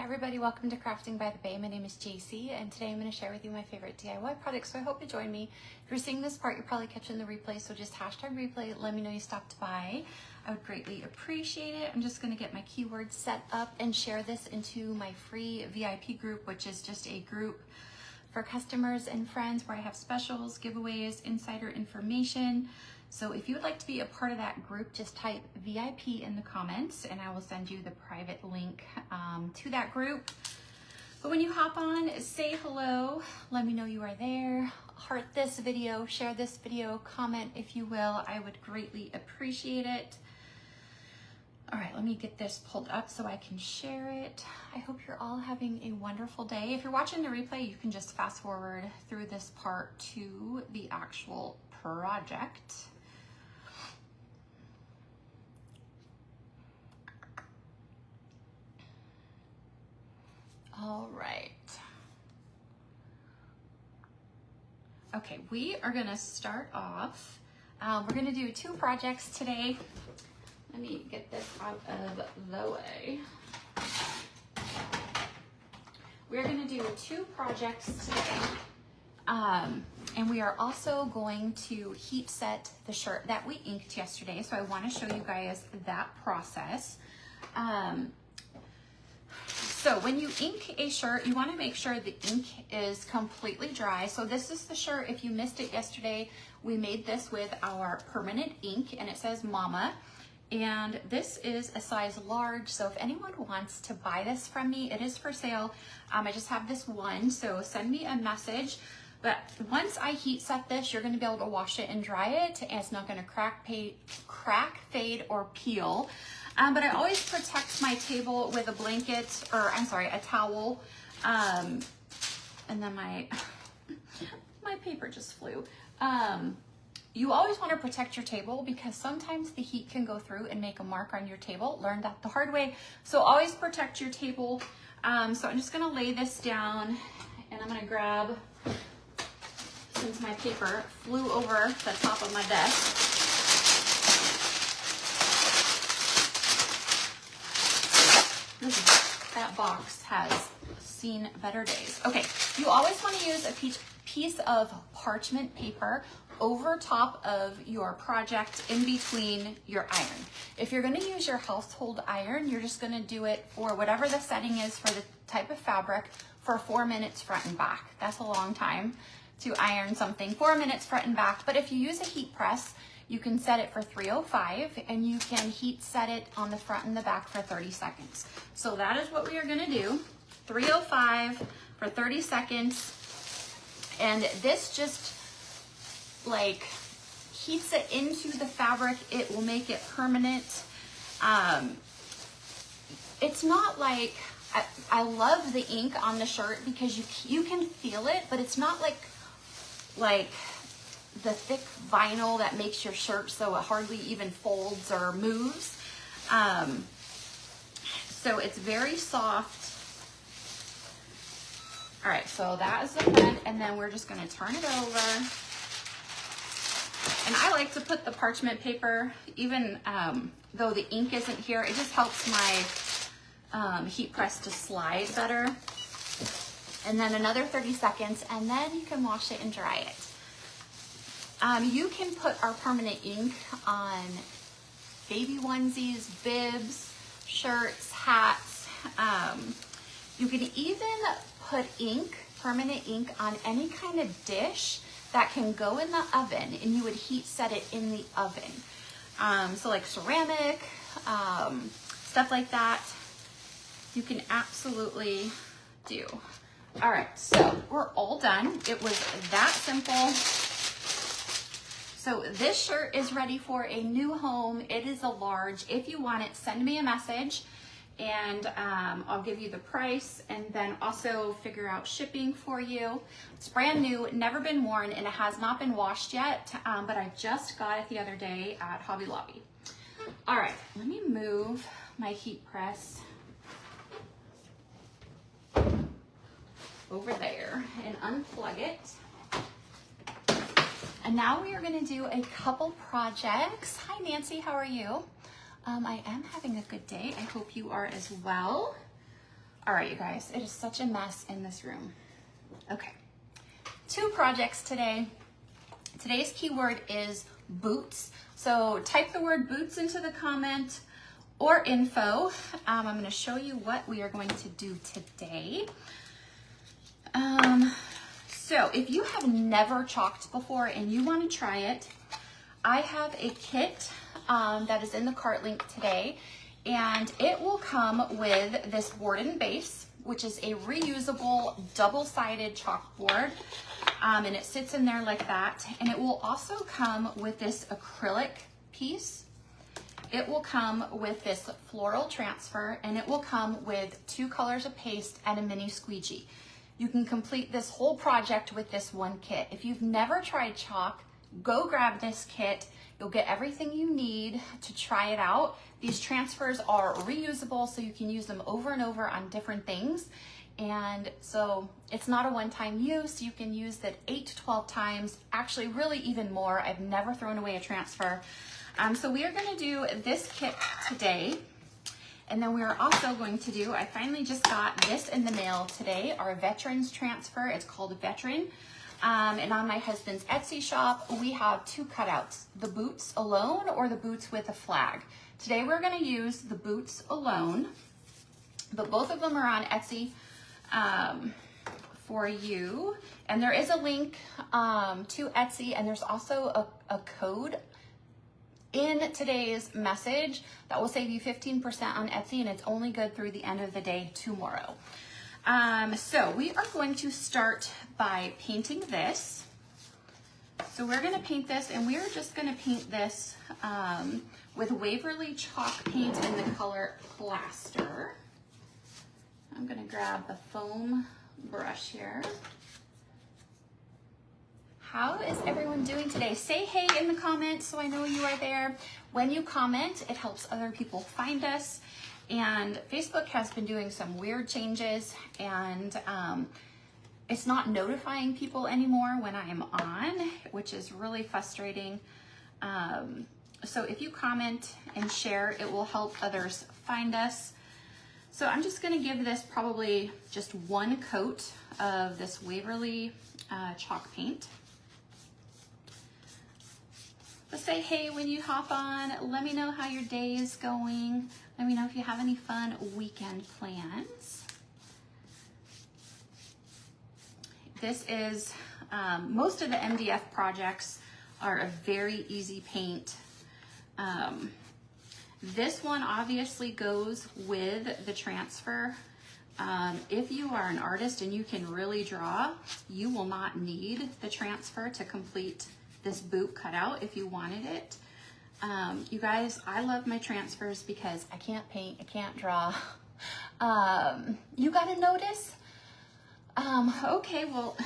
everybody, welcome to Crafting by the Bay. My name is JC and today I'm going to share with you my favorite DIY products, so I hope you join me. If you're seeing this part, you're probably catching the replay, so just hashtag replay, let me know you stopped by. I would greatly appreciate it. I'm just going to get my keywords set up and share this into my free VIP group, which is just a group for customers and friends where I have specials, giveaways, insider information. So if you would like to be a part of that group, just type VIP in the comments and I will send you the private link to that group. But when you hop on, say hello, let me know you are there, heart this video, share this video, comment if you will. I would greatly appreciate it. All right, let me get this pulled up so I can share it. I hope you're all having a wonderful day. If you're watching the replay, you can just fast forward through this part to the actual project. All right. Okay, we are gonna start off. We're gonna do two projects today. Let me get this out of the way. We're gonna do two projects today. And we are also going to heat set the shirt that we inked yesterday. So I wanna show you guys that process. So when you ink a shirt, you want to make sure the ink is completely dry. So this is the shirt. If you missed it yesterday, we made this with our permanent ink and it says Mama. And this is a size large. So if anyone wants to buy this from me, it is for sale. I just have this one, so send me a message. But once I heat set this, you're going to be able to wash it and dry it. And it's not going to crack, fade, or peel. But I always protect my table with a blanket, or I'm sorry, a towel. And then my paper just flew. You always want to protect your table because sometimes the heat can go through and make a mark on your table. Learned that the hard way. So always protect your table. So I'm just going to lay this down and I'm going to grab, since my paper flew over the top of my desk. That box has seen better days. Okay, you always want to use a piece of parchment paper over top of your project in between your iron. If you're going to use your household iron, you're just going to do it for whatever the setting is for the type of fabric for 4 minutes front and back. That's a long time to iron something, 4 minutes front and back. But if you use a heat press, you can set it for 305 and you can heat set it on the front and the back for 30 seconds. So that is what we are gonna do, 305 for 30 seconds. And this just like heats it into the fabric. It will make it permanent. It's not like, I love the ink on the shirt because you can feel it, but it's not like the thick vinyl that makes your shirt so it hardly even folds or moves. So it's very soft. All right, so that is the front, and then we're just gonna turn it over. And I like to put the parchment paper, even though the ink isn't here, it just helps my heat press to slide better. And then another 30 seconds, and then you can wash it and dry it. You can put our permanent ink on baby onesies, bibs, shirts, hats. You can even put ink, permanent ink, on any kind of dish that can go in the oven, and you would heat set it in the oven. So like ceramic, stuff like that, you can absolutely do. All right, so we're all done. It was that simple. So this shirt is ready for a new home. It is a large. If you want it, send me a message and I'll give you the price and then also figure out shipping for you. It's brand new, never been worn, and it has not been washed yet, but I just got it the other day at Hobby Lobby. All right, let me move my heat press over there and unplug it. And now we are going to do a couple projects. Hi Nancy, how are you? I am having a good day. I hope you are as well. All right, you guys, it is such a mess in this room. Okay, 2 projects today. Today's keyword is boots. So type the word boots into the comment or info. I'm going to show you what we are going to do today. So if you have never chalked before and you want to try it, I have a kit that is in the cart link today, and it will come with this board and base, which is a reusable double-sided chalkboard, and it sits in there like that. And it will also come with this acrylic piece. It will come with this floral transfer, and it will come with 2 colors of paste and a mini squeegee. You can complete this whole project with this one kit. If you've never tried chalk, go grab this kit. You'll get everything you need to try it out. These transfers are reusable, so you can use them over and over on different things. And so it's not a one-time use. You can use it 8 to 12 times, actually really even more. I've never thrown away a transfer. So we are gonna do this kit today. And then we are also going to do, I finally just got this in the mail today, our veterans transfer. It's called Veteran. And on my husband's Etsy shop, we have 2 cutouts, the boots alone or the boots with a flag. Today we're gonna use the boots alone, but both of them are on Etsy for you. And there is a link to Etsy, and there's also a code in today's message that will save you 15% on Etsy, and it's only good through the end of the day tomorrow. So we are going to start by painting this. So we're gonna paint this, and we're just gonna paint this with Waverly chalk paint in the color Plaster. I'm gonna grab the foam brush here. How is everyone doing today? Say hey in the comments so I know you are there. When you comment, it helps other people find us. And Facebook has been doing some weird changes, and it's not notifying people anymore when I am on, which is really frustrating. So if you comment and share, it will help others find us. So I'm just gonna give this probably just 1 coat of this Waverly chalk paint. But say hey when you hop on. Let me know how your day is going. Let me know if you have any fun weekend plans. This is, most of the MDF projects are a very easy paint. This one obviously goes with the transfer. If you are an artist and you can really draw, you will not need the transfer to complete this boot cutout if you wanted it. You guys, I love my transfers because I can't paint, I can't draw. You gotta notice? Okay, well,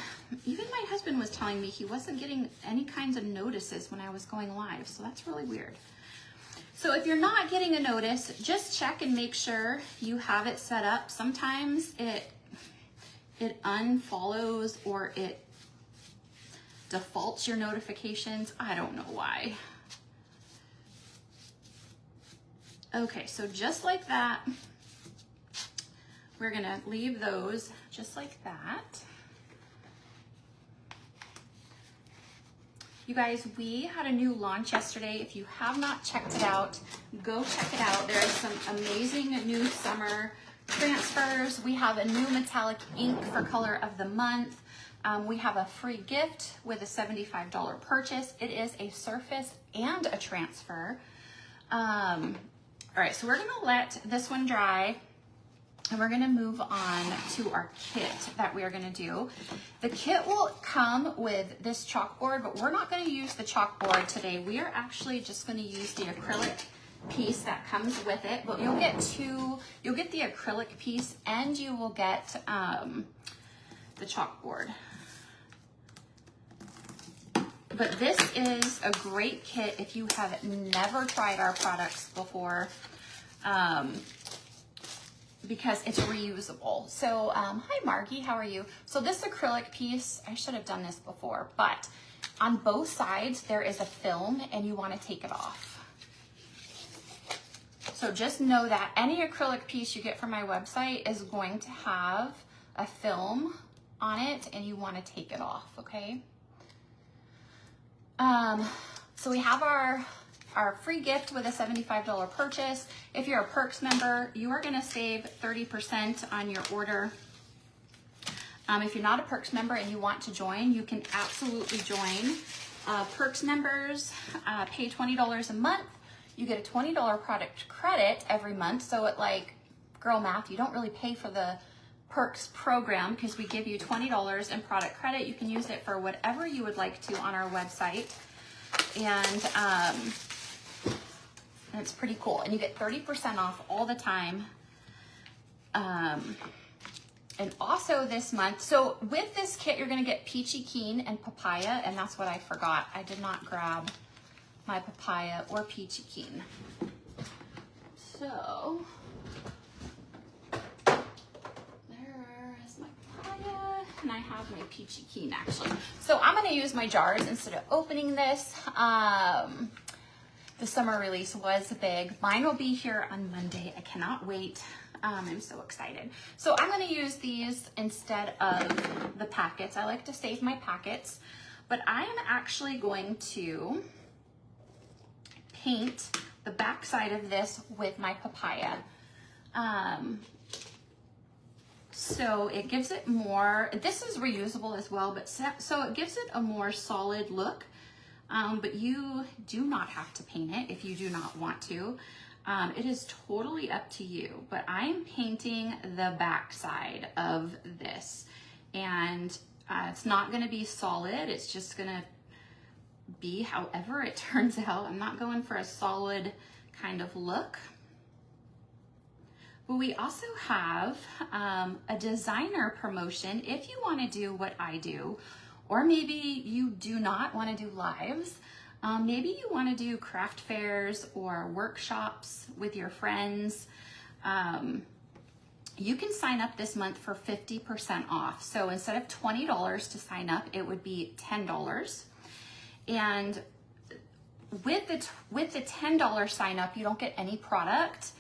even my husband was telling me he wasn't getting any kinds of notices when I was going live, so that's really weird. So if you're not getting a notice, just check and make sure you have it set up. Sometimes it unfollows or it defaults your notifications. I don't know why. Okay, so just like that, we're gonna leave those just like that. You guys, we had a new launch yesterday. If you have not checked it out, go check it out. There is some amazing new summer transfers. We have a new metallic ink for color of the month. We have a free gift with a $75 purchase. It is a surface and a transfer. All right, so we're gonna let this one dry, and we're gonna move on to our kit that we are gonna do. The kit will come with this chalkboard, but we're not gonna use the chalkboard today. We are actually just gonna use the acrylic piece that comes with it, but you'll get the acrylic piece and you will get the chalkboard. But this is a great kit if you have never tried our products before, because it's reusable. So, hi Margie, how are you? So this acrylic piece, I should have done this before, but on both sides there is a film and you want to take it off. So just know that any acrylic piece you get from my website is going to have a film on it, and you want to take it off, okay? So we have our free gift with a $75 purchase. If you're a Perks member, you are gonna save 30% on your order. If you're not a Perks member and you want to join, you can absolutely join. Perks members pay $20 a month. You get a $20 product credit every month. So at like girl math, you don't really pay for the Perks program because we give you $20 in product credit. You can use it for whatever you would like to on our website. And it's pretty cool. And you get 30% off all the time. And also this month, so with this kit, you're gonna get peachy keen and papaya, and that's what I forgot. I did not grab my papaya or peachy keen. So, there is my papaya, and I have my peachy keen actually. So I'm gonna use my jars instead of opening this. The summer release was big. Mine will be here on Monday. I cannot wait. I'm so excited. So I'm going to use these instead of the packets. I like to save my packets, but I am actually going to paint the back side of this with my papaya. So it gives it more, this is reusable as well, but so it gives it a more solid look. But you do not have to paint it if you do not want to. It is totally up to you, but I'm painting the back side of this, and it's not going to be solid. It's just going to be however it turns out. I'm not going for a solid kind of look. But we also have a designer promotion if you want to do what I do, or maybe you do not want to do lives. Maybe you want to do craft fairs or workshops with your friends. You can sign up this month for 50% off. So instead of $20 to sign up, it would be $10. And with the $10 sign up, you don't get any product,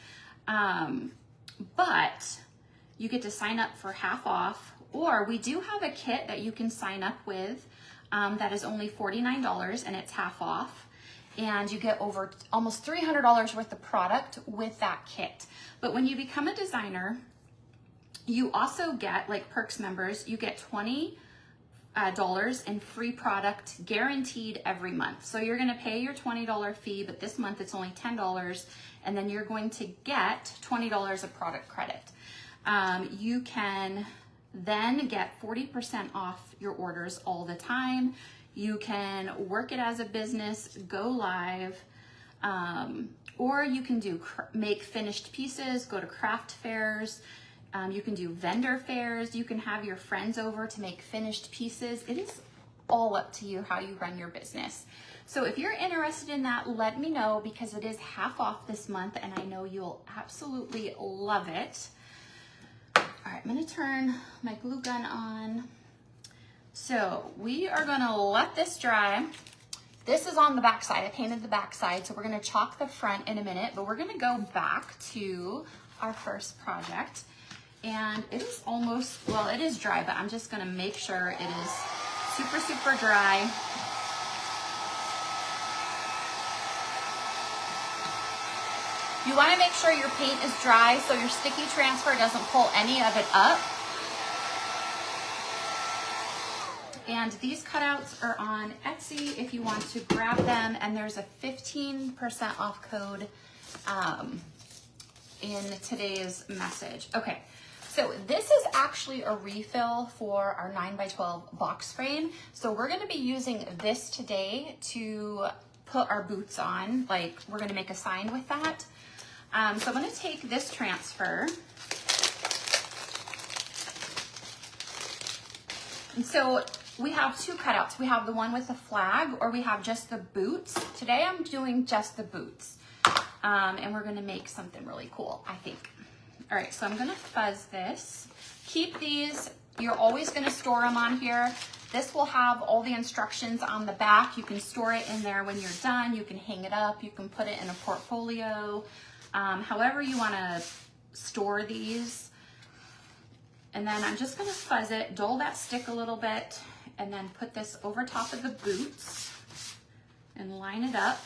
but you get to sign up for half off. Or we do have a kit that you can sign up with that is only $49 and it's half off. And you get over almost $300 worth of product with that kit. But when you become a designer, you also get, like Perks members, you get $20 in free product guaranteed every month. So you're gonna pay your $20 fee, but this month it's only $10, and then you're going to get $20 of product credit. You can then get 40% off your orders all the time. You can work it as a business, go live, or you can do make finished pieces, go to craft fairs. You can do vendor fairs. You can have your friends over to make finished pieces. It is all up to you how you run your business. So if you're interested in that, let me know, because it is half off this month and I know you'll absolutely love it. All right, I'm gonna turn my glue gun on. So we are gonna let this dry. This is on the back side. I painted the back side, so we're gonna chalk the front in a minute, but we're gonna go back to our first project. And it is almost, well, it is dry, but I'm just gonna make sure it is super, super dry. You wanna make sure your paint is dry so your sticky transfer doesn't pull any of it up. And these cutouts are on Etsy if you want to grab them, and there's a 15% off code in today's message. Okay, so this is actually a refill for our 9x12 box frame. So we're gonna be using this today to put our boots on, like we're gonna make a sign with that. So I'm gonna take this transfer. And so we have two cutouts. We have the one with the flag, or we have just the boots. Today I'm doing just the boots. And we're gonna make something really cool, I think. All right, so I'm gonna fuzz this. Keep these, you're always gonna store them on here. This will have all the instructions on the back. You can store it in there when you're done. You can hang it up, you can put it in a portfolio. however you want to store these. And then I'm just gonna fuzz it, dull that stick a little bit, and then put this over top of the boots and line it up.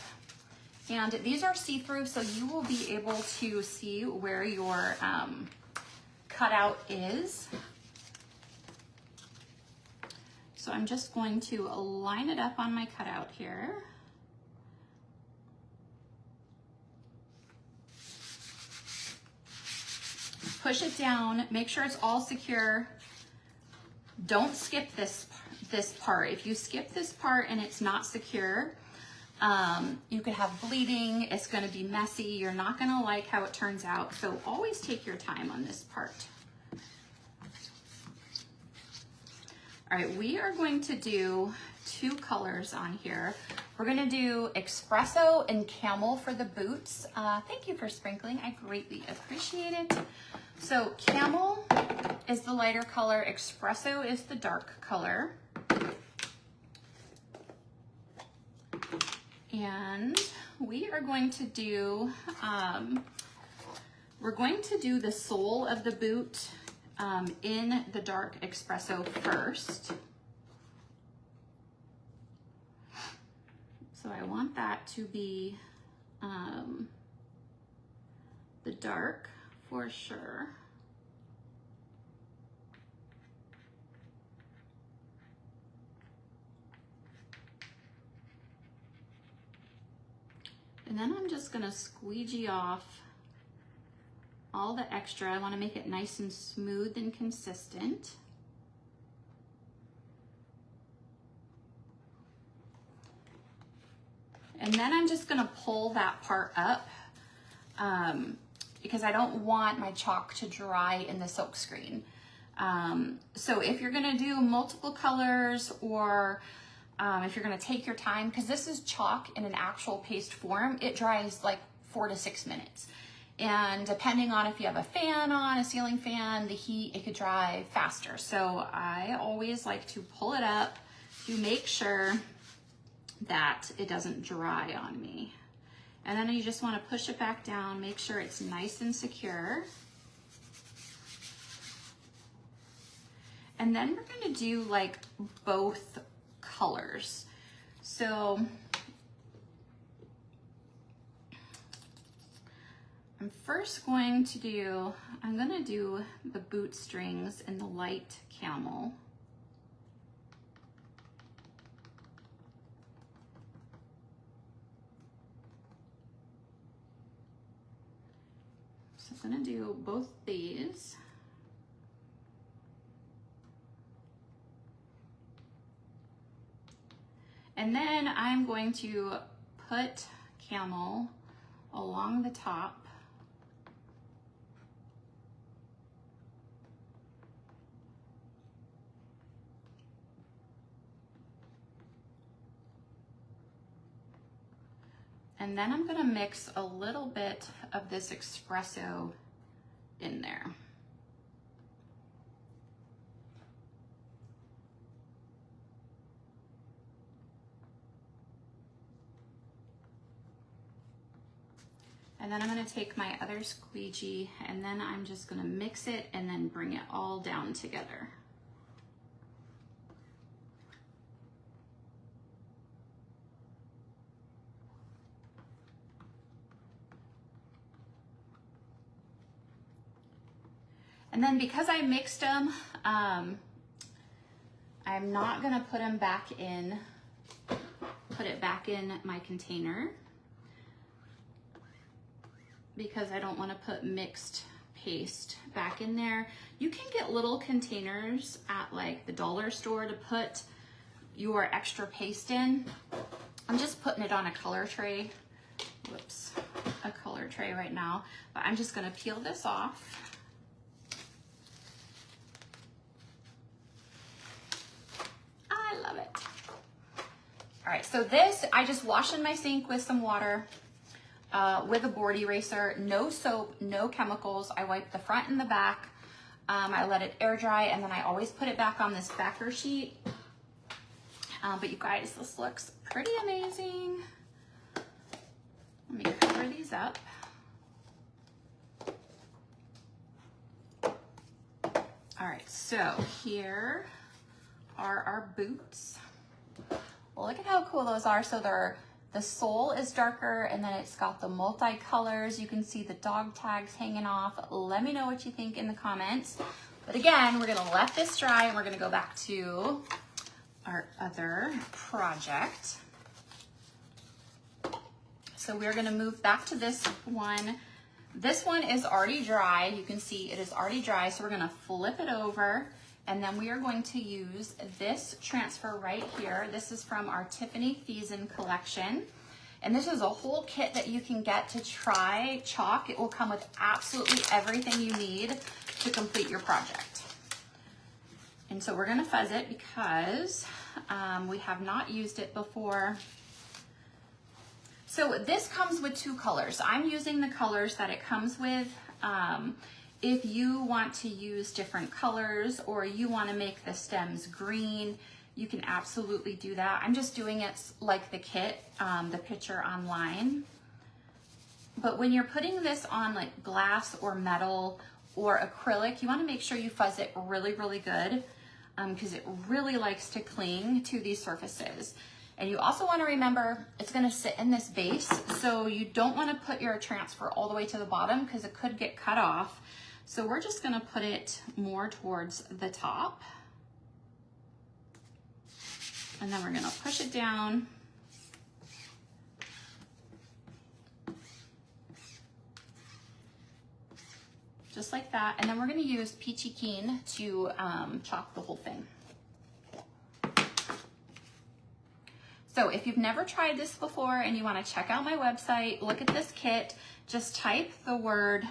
And these are see-through, so you will be able to see where your cutout is. So I'm just going to line it up on my cutout here. Push it down, make sure it's all secure. Don't skip this part. If you skip this part and it's not secure, you could have bleeding, it's gonna be messy, you're not gonna like how it turns out. So always take your time on this part. All right, we are going to do 2 colors on here. We're gonna do espresso and camel for the boots. Thank you for sprinkling, I greatly appreciate it. So camel is the lighter color, espresso is the dark color. And we are going to do, we're going to do the sole of the boot in the dark espresso first. So I want that to be the dark for sure. And then I'm just gonna squeegee off all the extra. I wanna make it nice and smooth and consistent. And then I'm just gonna pull that part up because I don't want my chalk to dry in the silk screen. So if you're gonna do multiple colors, or if you're gonna take your time, because this is chalk in an actual paste form, it dries like 4 to 6 minutes. And depending on if you have a fan on, a ceiling fan, the heat, it could dry faster. So I always like to pull it up to make sure that it doesn't dry on me. And then you just wanna push it back down, make sure it's nice and secure. And then we're gonna do like both colors. So I'm first going to do, I'm gonna do the boot strings in the light camel. So I'm gonna do both these. And then I'm going to put camel along the top. And then I'm gonna mix a little bit of this espresso in there. And then I'm gonna take my other squeegee and then I'm just gonna mix it and then bring it all down together. And then because I mixed them, I'm not gonna put them back in, put it back in my container, because I don't wanna put mixed paste back in there. You can get little containers at like the dollar store to put your extra paste in. I'm just putting it on a color tray. Whoops, a color tray right now. But I'm just gonna peel this off. I love it. All right, so this, I just wash in my sink with some water. With a board eraser, no soap, no chemicals. I wipe the front and the back. I let it air dry, and then I always put it back on this backer sheet. But you guys, this looks pretty amazing. Let me cover these up. All right, so here are our boots. Well, look at how cool those are. So the sole is darker, and then it's got the multi-colors. You can see the dog tags hanging off. Let me know what you think in the comments. But again, we're gonna let this dry and we're gonna go back to our other project. So we're gonna move back to this one. This one is already dry. You can see it is already dry. So we're gonna flip it over, and then we are going to use this transfer right here. This is from our Tiffany Thiessen collection. And this is a whole kit that you can get to try chalk. It will come with absolutely everything you need to complete your project. And so we're gonna fuzz it because we have not used it before. So this comes with 2 colors. I'm using the colors that it comes with. If you want to use different colors or you want to make the stems green, you can absolutely do that. I'm just doing it like the kit, the picture online. But when you're putting this on like glass or metal or acrylic, you want to make sure you fuzz it really, really good because it really likes to cling to these surfaces. And you also want to remember it's going to sit in this base, so you don't want to put your transfer all the way to the bottom because it could get cut off. So we're just going to put it more towards the top. And then we're going to push it down. Just like that. And then we're going to use Peachy Keen to chalk the whole thing. So if you've never tried this before and you want to check out my website, look at this kit, just type the word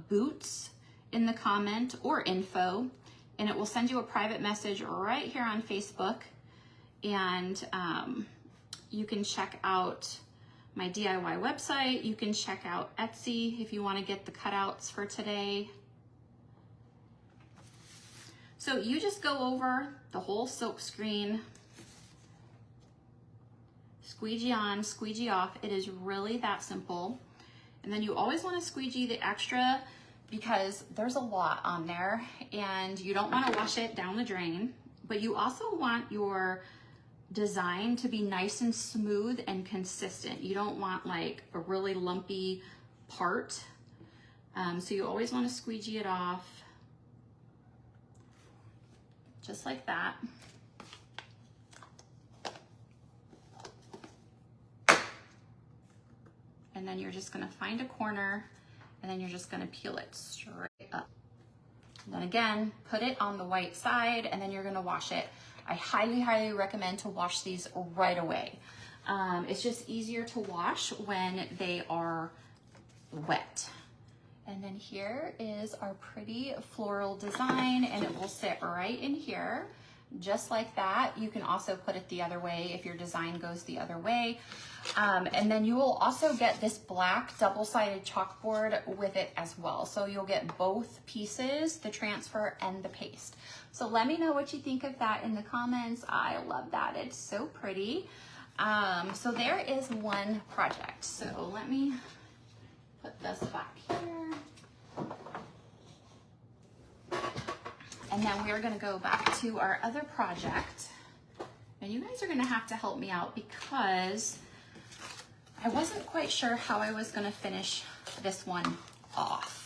boots in the comment or info, and it will send you a private message right here on Facebook. And you can check out my DIY website. You can check out Etsy if you want to get the cutouts for today. So you just go over the whole silk screen, squeegee on, squeegee off. It is really that simple. And then you always want to squeegee the extra because there's a lot on there and you don't want to wash it down the drain, but you also want your design to be nice and smooth and consistent. You don't want like a really lumpy part. So you always want to squeegee it off just like that. And then you're just gonna find a corner and then you're just gonna peel it straight up. And then again, put it on the white side and then you're gonna wash it. I highly, highly recommend to wash these right away. It's just easier to wash when they are wet. And then here is our pretty floral design and it will sit right in here. Just like that. You can also put it the other way if your design goes the other way. And then you will also get this black double-sided chalkboard with it as well. So you'll get both pieces, the transfer and the paste. So let me know what you think of that in the comments. I love that. It's so pretty. So there is one project. So let me put this back here. And then we're gonna go back to our other project. And you guys are gonna have to help me out because I wasn't quite sure how I was gonna finish this one off.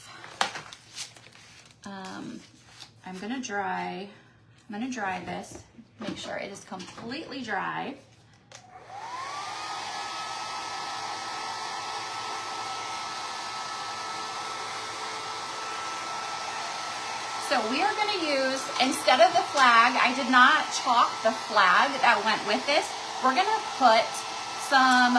I'm gonna dry this, make sure it is completely dry. So we are going to use, instead of the flag, I did not chalk the flag that went with this. We're going to put some,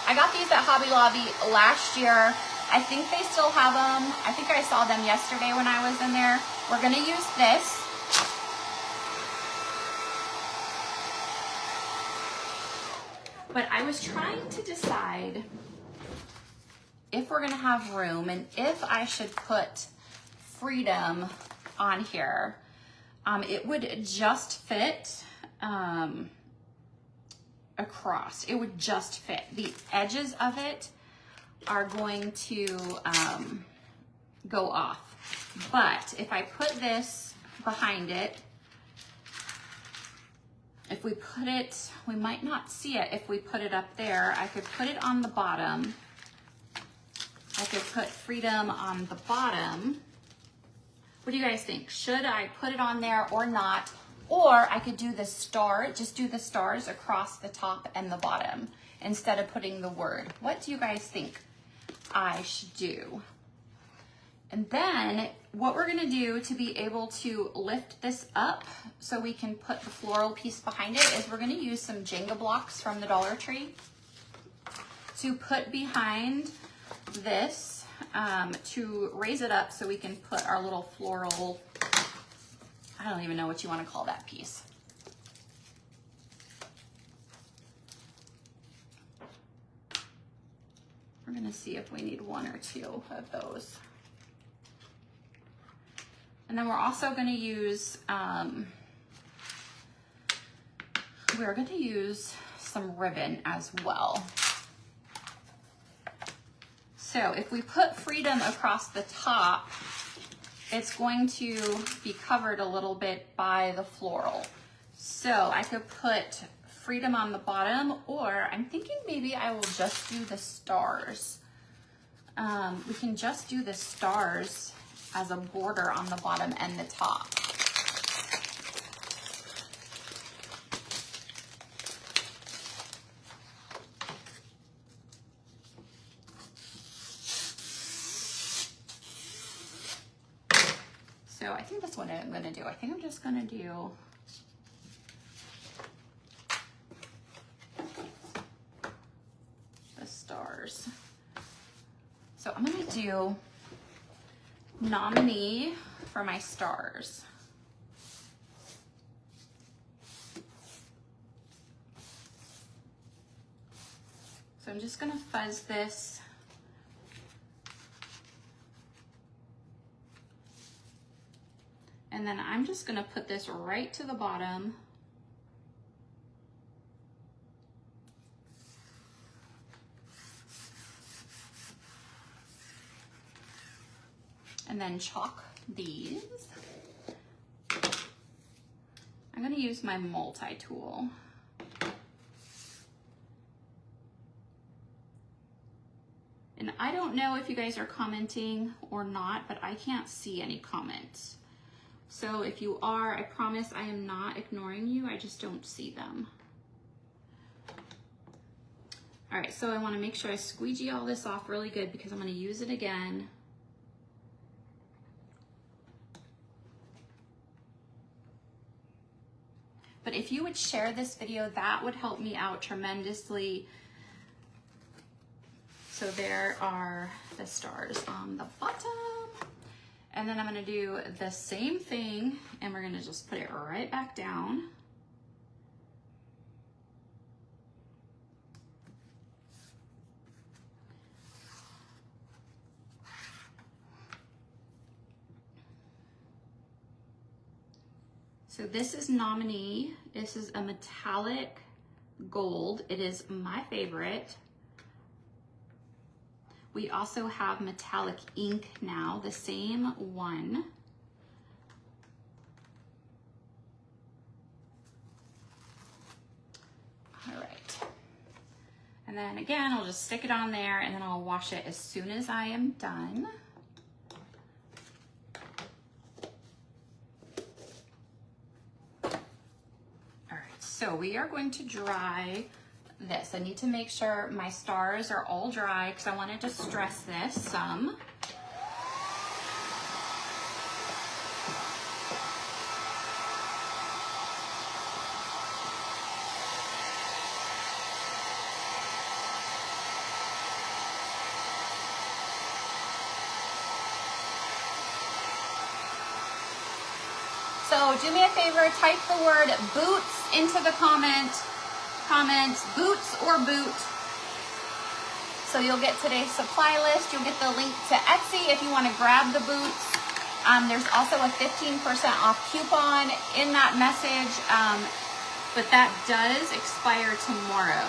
I got these at Hobby Lobby last year. I think they still have them. I think I saw them yesterday when I was in there. We're going to use this. But I was trying to decide if we're going to have room and if I should put Freedom on here. It would just fit across. It would just fit. The edges of it are going to go off. But if I put this behind it. If we put it, we might not see it if we put it up there. I could put it on the bottom. I could put freedom on the bottom. What do you guys think? Should I put it on there or not? Or I could do the star, just do the stars across the top and the bottom instead of putting the word. What do you guys think I should do? And then what we're gonna do to be able to lift this up so we can put the floral piece behind it is we're gonna use some Jenga blocks from the Dollar Tree to put behind this to raise it up so we can put our little floral, I don't even know what you wanna call that piece. We're gonna see if we need one or two of those. And then we're also going to use, we're going to use some ribbon as well. So if we put freedom across the top, it's going to be covered a little bit by the floral. So I could put freedom on the bottom, or I'm thinking maybe I will just do the stars. We can just do the stars as a border on the bottom and the top. So I think that's what I'm gonna do. I think I'm just gonna do the stars. So I'm gonna do nominee for my stars. So I'm just gonna fuzz this. And then I'm just gonna put this right to the bottom. And then chalk these. I'm gonna use my multi-tool. And I don't know if you guys are commenting or not, but I can't see any comments. So if you are, I promise I am not ignoring you, I just don't see them. All right, so I wanna make sure I squeegee all this off really good because I'm gonna use it again. But if you would share this video, that would help me out tremendously. So there are the stars on the bottom. And then I'm gonna do the same thing and we're gonna just put it right back down. So this is nominee. This is a metallic gold. It is my favorite. We also have metallic ink now, the same one. All right. And then again, I'll just stick it on there and then I'll wash it as soon as I am done. So we are going to dry this. I need to make sure my stars are all dry because I wanted to stress this some. So do me a favor, type the word boots into the comments, boots or boot. So you'll get today's supply list. You'll get the link to Etsy if you want to grab the boots. There's also a 15% off coupon in that message, but that does expire tomorrow.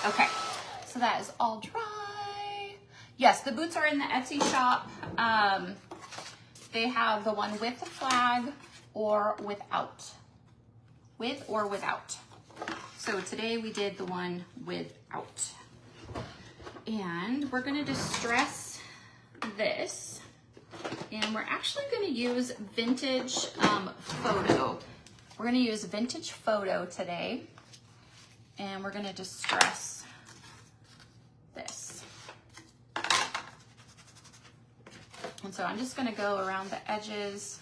Okay, so that is all dry. Yes, the boots are in the Etsy shop. They have the one with the flag or without. With or without. So today we did the one without. And we're gonna distress this. And we're actually gonna use Vintage Photo. We're gonna use Vintage Photo today. And we're gonna distress this. And so I'm just gonna go around the edges.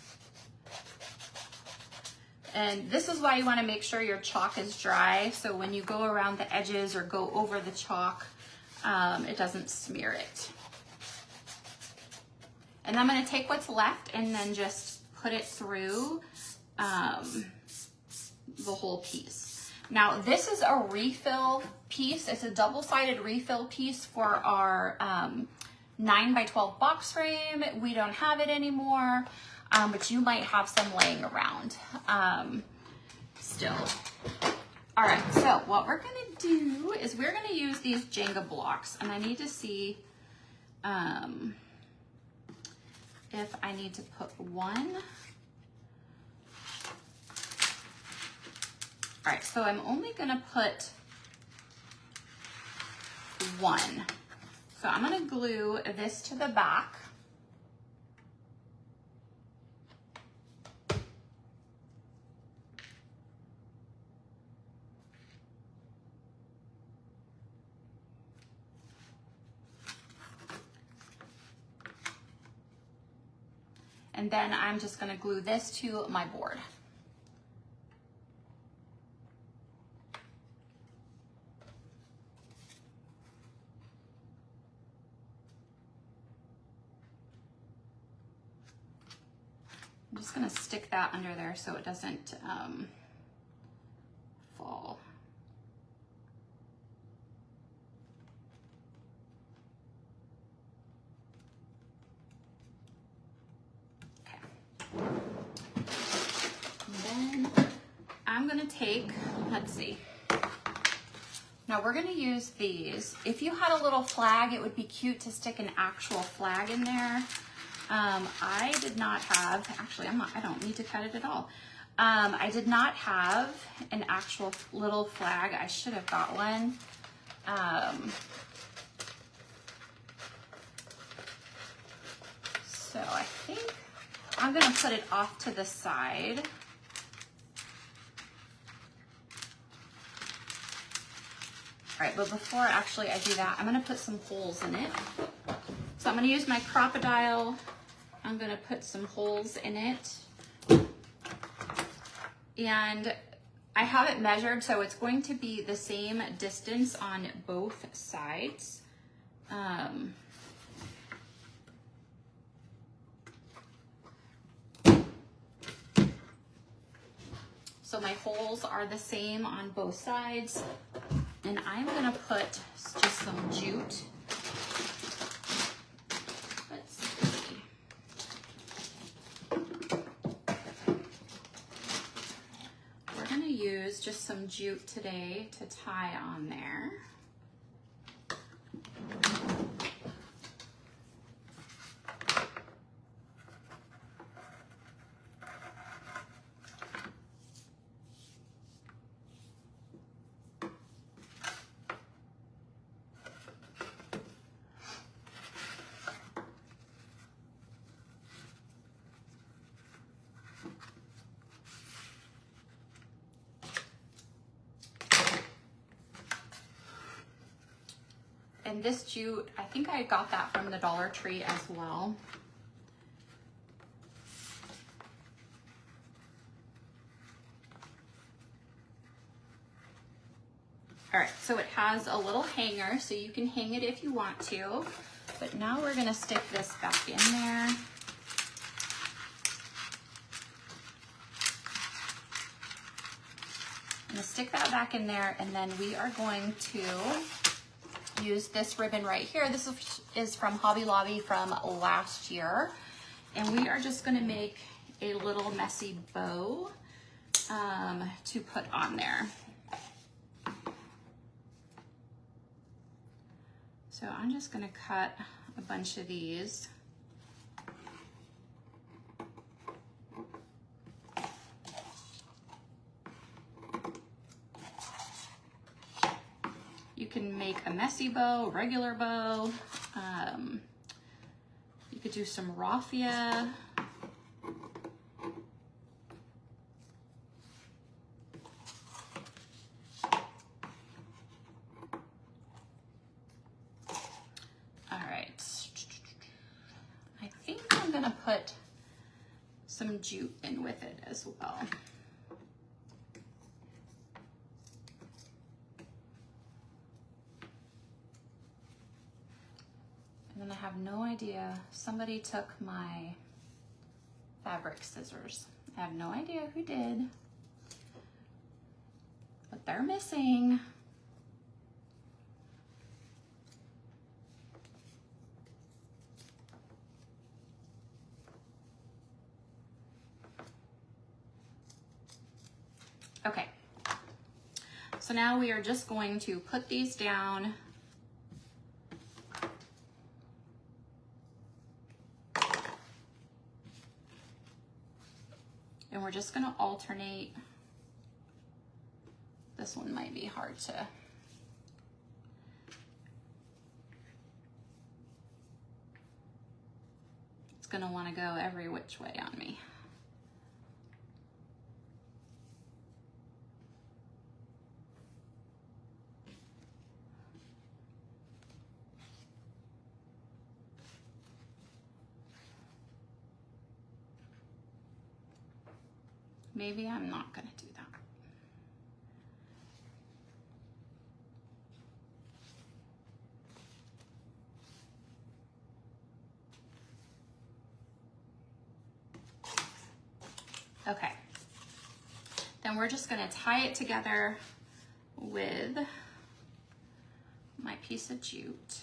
And this is why you wanna make sure your chalk is dry, so when you go around the edges or go over the chalk, it doesn't smear it. And I'm gonna take what's left and then just put it through the whole piece. Now this is a refill piece. It's a double-sided refill piece for our 9x12 box frame. We don't have it anymore, but you might have some laying around still. All right, so what we're gonna do is we're gonna use these Jenga blocks, and I need to see if I need to put one. All right, so I'm only gonna put one. So I'm gonna glue this to the back. And then I'm just gonna glue this to my board. I'm just gonna stick that under there so it doesn't fall. And then I'm gonna take, let's see. Now we're gonna use these. If you had a little flag, it would be cute to stick an actual flag in there. I did not have, actually I don't need to cut it at all. I did not have an actual little flag. I should have got one. So I think I'm gonna put it off to the side. All right, but before actually I do that, I'm gonna put some holes in it. So I'm gonna use my Crocodile. I'm gonna put some holes in it. And I have it measured, so it's going to be the same distance on both sides. So my holes are the same on both sides. And I'm gonna put just some jute. Let's see. We're gonna use just some jute today to tie on there. And this jute, I think I got that from the Dollar Tree as well. All right, so it has a little hanger, so you can hang it if you want to. But now we're gonna stick this back in there. I'm gonna stick that back in there, and then we are going to use this ribbon right here. This is from Hobby Lobby from last year. And we are just gonna make a little messy bow to put on there. So I'm just gonna cut a bunch of these. You can make a messy bow, a regular bow. You could do some raffia. All right. I think I'm gonna put some jute in with it as well. And I have no idea. Somebody took my fabric scissors. I have no idea who did, but they're missing. Okay, so now we are just going to put these down. And we're just gonna alternate. This one might be hard to. It's gonna wanna go every which way on me. Maybe I'm not gonna do that. Okay. Then we're just gonna tie it together with my piece of jute.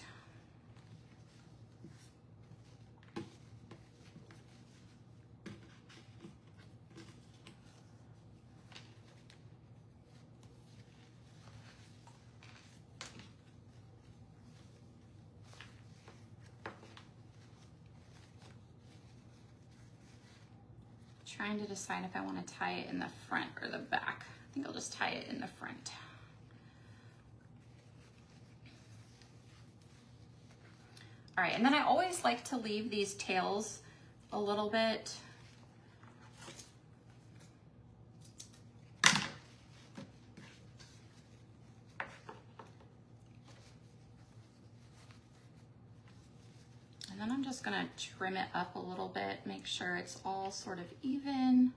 Trying to decide if I want to tie it in the front or the back. I think I'll just tie it in the front. All right, and then I always like to leave these tails a little bit. And then I'm just gonna trim it up a little bit, make sure it's all sort of even.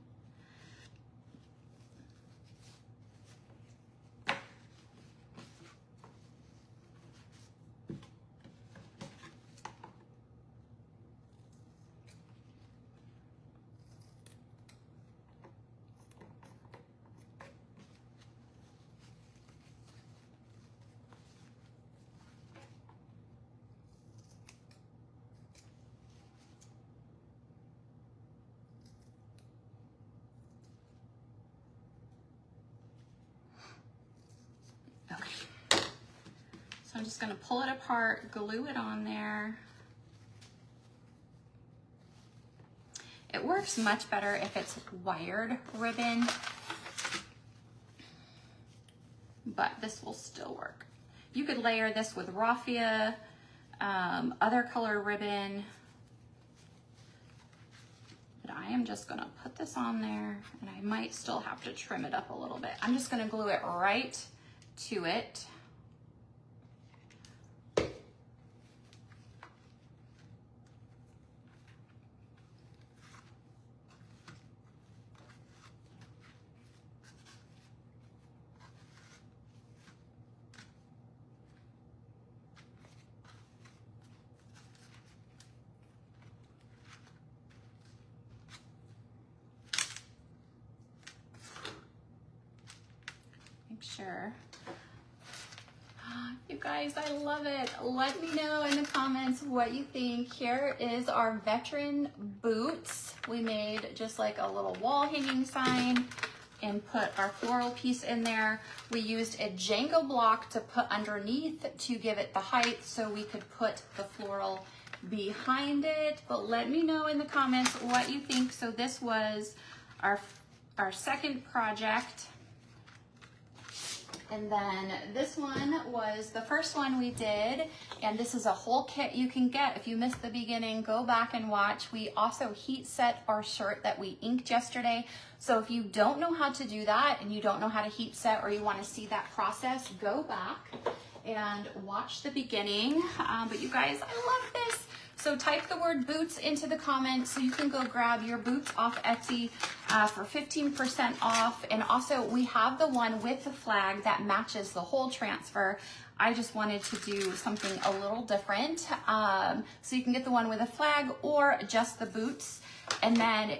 So I'm just gonna pull it apart, glue it on there. It works much better if it's wired ribbon, but this will still work. You could layer this with raffia, other color ribbon, but I am just gonna put this on there, and I might still have to trim it up a little bit. I'm just gonna glue it right to it. Sure. You guys, I love it. Let me know in the comments what you think. Here is our veteran boots. We made just like a little wall hanging sign. and put our floral piece in there. We used a Jenga block to put underneath to give it the height so we could put the floral behind it. But let me know in the comments what you think. So this was our second project. And then this one was the first one we did, and this is a whole kit you can get. If you missed the beginning, go back and watch. We also heat set our shirt that we inked yesterday. So if you don't know how to do that and you don't know how to heat set, or you want to see that process, go back and watch the beginning. But you guys, I love this. So type the word boots into the comments so you can go grab your boots off Etsy for 15% off. And also we have the one with the flag that matches the whole transfer. I just wanted to do something a little different. So you can get the one with a flag or just the boots. And then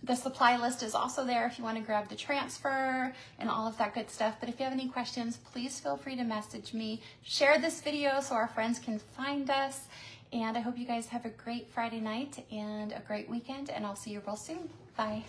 the supply list is also there if you want to grab the transfer and all of that good stuff. But if you have any questions, please feel free to message me. Share this video so our friends can find us. And I hope you guys have a great Friday night and a great weekend, and I'll see you real soon. Bye.